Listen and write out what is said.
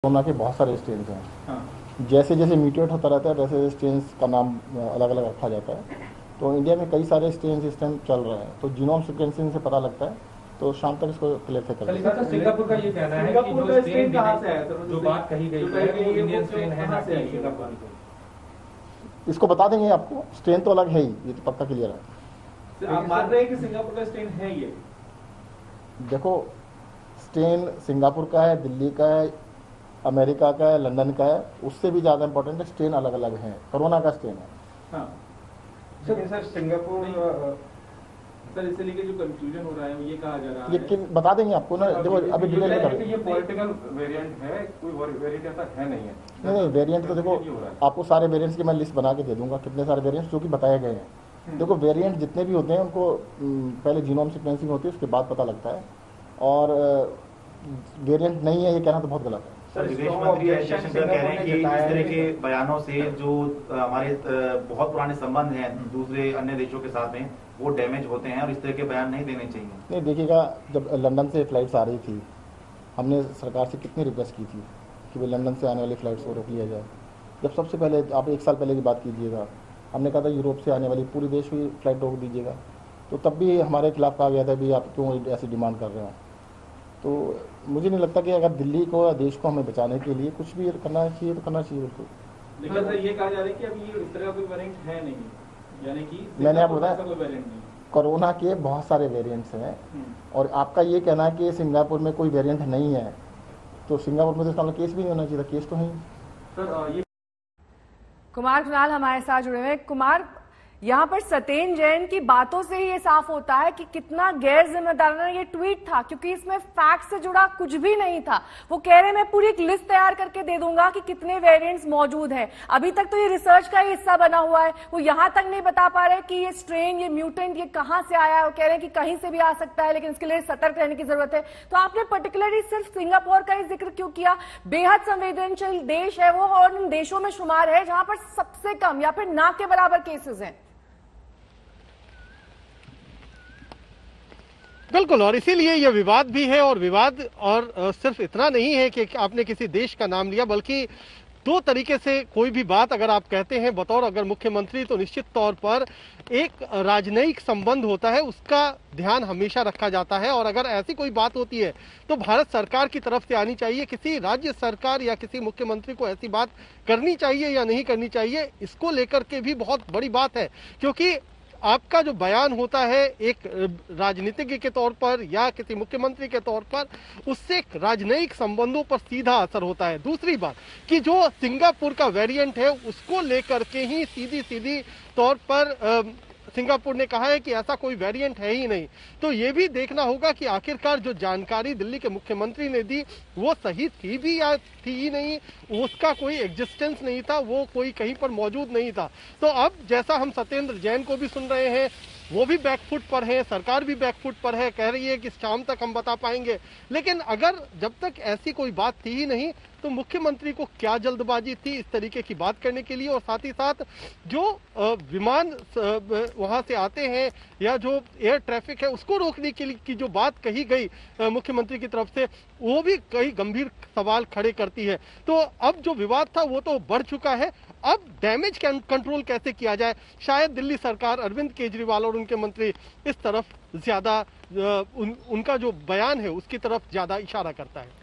Corona के बहुत सारे स्ट्रेन हैं। हाँ। जैसे जैसे म्यूटेट होता रहता है वैसे स्ट्रेन्स का नाम अलग अलग रखा जाता है। तो इंडिया में कई सारे स्ट्रेन इस टाइम चल रहे हैं, तो जीनोम सीक्वेंसिंग से पता लगता है। तो शाम तक इसको क्लियर कर देंगे। सर सिंगापुर का ये कहना है कि जो स्ट्रेन कहाँ से आया है, जो बात कही गई है वो इंडियन स्ट्रेन है ना कि सिंगापुर। इसको बता देंगे आपको। स्ट्रेन तो अलग है ही, ये तो पक्का क्लियर है। आप मान रहे हैं कि सिंगापुर का स्ट्रेन है ये? देखो, स्ट्रेन सिंगापुर का है, दिल्ली का है, अमेरिका का है, लंदन का है। उससे भी ज़्यादा इंपॉर्टेंट है स्ट्रेन अलग अलग हैं। कोरोना का स्ट्रेन है। हाँ। सर सिंगापुर सर इससे लेके जो कंफ्यूजन हो रहा है वो ये कहा जा रहा है, ये बता देंगे आपको ना। देखो अभी डिटेल में कर ये पॉलिटिकल वेरिएंट है, कोई वेरिएंट ऐसा है नहीं है। नहीं, वेरिएंट तो देखो आपको सारे वेरिएंट्स की मैं लिस्ट बना के दे दूंगा, कितने सारे वेरिएंट्स जो कि बताए गए हैं। देखो वेरिएंट जितने भी होते हैं उनको पहले जीनोम सीक्वेंसिंग होती है, उसके बाद पता लगता है। और वेरिएंट नहीं है ये कहना तो बहुत गलत है। सर विदेश मंत्री एस जयशंकर कह रहे हैं कि इस तरह के बयानों से जो हमारे बहुत पुराने संबंध हैं दूसरे अन्य देशों के साथ में वो डैमेज होते हैं और इस तरह के बयान नहीं देने चाहिए। नहीं, देखिएगा, जब लंदन से फ्लाइट्स आ रही थी हमने सरकार से कितनी रिक्वेस्ट की थी कि भाई लंदन से आने वाली फ़्लाइट्स को रोक लिया जाए। जब सबसे पहले आप 1 साल पहले की बात कीजिएगा, हमने कहा था यूरोप से आने वाली पूरी देश की फ़्लाइट रोक दीजिएगा। तो तब भी हमारे खिलाफ कहा गया था भी आप क्यों ऐसी डिमांड कर रहे हो। तो मुझे नहीं लगता कि अगर दिल्ली को या देश को हमें बचाने के लिए कुछ भी करना चाहिए तो करना चाहिए बिल्कुल। लेकिन सर ये कहा जा रहा है कि अभी ये इस तरह का कोई वेरिएंट है नहीं, यानी कि मैंने आपको बताया कोई वेरिएंट नहीं। कोरोना के बहुत सारे वेरिएंट्स हैं और आपका ये कहना है कि सिंगापुर में कोई वेरिएंट नहीं है, तो सिंगापुर में तो इसका केस भी नहीं होना चाहिए था। केस तो है सर ये कुमार कुणाल हमारे साथ जुड़े हुए हैं। कुमार, यहाँ पर सत्येंद्र जैन की बातों से ही ये साफ होता है कि कितना गैर जिम्मेदाराना ये ट्वीट था, क्योंकि इसमें फैक्ट से जुड़ा कुछ भी नहीं था। वो कह रहे मैं पूरी एक लिस्ट तैयार करके दे दूंगा कि कितने वेरिएंट्स मौजूद हैं। अभी तक तो ये रिसर्च का ही हिस्सा बना हुआ है। वो यहाँ तक नहीं बता पा रहे कि ये स्ट्रेन, ये म्यूटेंट, ये कहाँ से आया है। वो कह रहे हैं कि कहीं से भी आ सकता है, लेकिन इसके लिए सतर्क रहने की जरूरत है। तो आपने पर्टिकुलरली सिर्फ सिंगापुर का ही जिक्र क्यों किया? बेहद संवेदनशील देश है वो और उन देशों में शुमार है जहां पर सबसे कम या फिर ना के बराबर केसेस हैं। बिल्कुल, और इसीलिए यह विवाद भी है। और विवाद और सिर्फ इतना नहीं है कि आपने किसी देश का नाम लिया, बल्कि दो तरीके से कोई भी बात अगर आप कहते हैं बतौर अगर मुख्यमंत्री, तो निश्चित तौर पर एक राजनयिक संबंध होता है, उसका ध्यान हमेशा रखा जाता है। और अगर ऐसी कोई बात होती है तो भारत सरकार की तरफ से आनी चाहिए। किसी राज्य सरकार या किसी मुख्यमंत्री को ऐसी बात करनी चाहिए या नहीं करनी चाहिए, इसको लेकर के भी बहुत बड़ी बात है। क्योंकि आपका जो बयान होता है एक राजनीतिज्ञ के तौर पर या किसी मुख्यमंत्री के तौर पर, उससे राजनयिक संबंधों पर सीधा असर होता है। दूसरी बात कि जो सिंगापुर का वेरिएंट है उसको लेकर के ही सीधी तौर पर सिंगापुर ने कहा है कि ऐसा कोई वेरिएंट है ही नहीं। तो ये भी देखना होगा कि आखिरकार जो जानकारी दिल्ली के मुख्यमंत्री ने दी वो सही थी भी या थी ही नहीं, उसका कोई एग्जिस्टेंस नहीं था, वो कोई कहीं पर मौजूद नहीं था। तो अब जैसा हम सत्येंद्र जैन को भी सुन रहे हैं, वो भी बैकफुट पर है, सरकार भी बैकफुट पर है, कह रही है कि शाम तक हम बता पाएंगे। लेकिन अगर जब तक ऐसी कोई बात थी ही नहीं तो मुख्यमंत्री को क्या जल्दबाजी थी इस तरीके की बात करने के लिए। और साथ ही साथ जो विमान वहां से आते हैं या जो एयर ट्रैफिक है उसको रोकने के लिए की जो बात कही गई मुख्यमंत्री की तरफ से, वो भी कई गंभीर सवाल खड़े करती है। तो अब जो विवाद था वो तो बढ़ चुका है। अब डैमेज कंट्रोल कैसे किया जाए, शायद दिल्ली सरकार, अरविंद केजरीवाल और उनके मंत्री इस तरफ ज्यादा उनका जो बयान है उसकी तरफ ज्यादा इशारा करता है।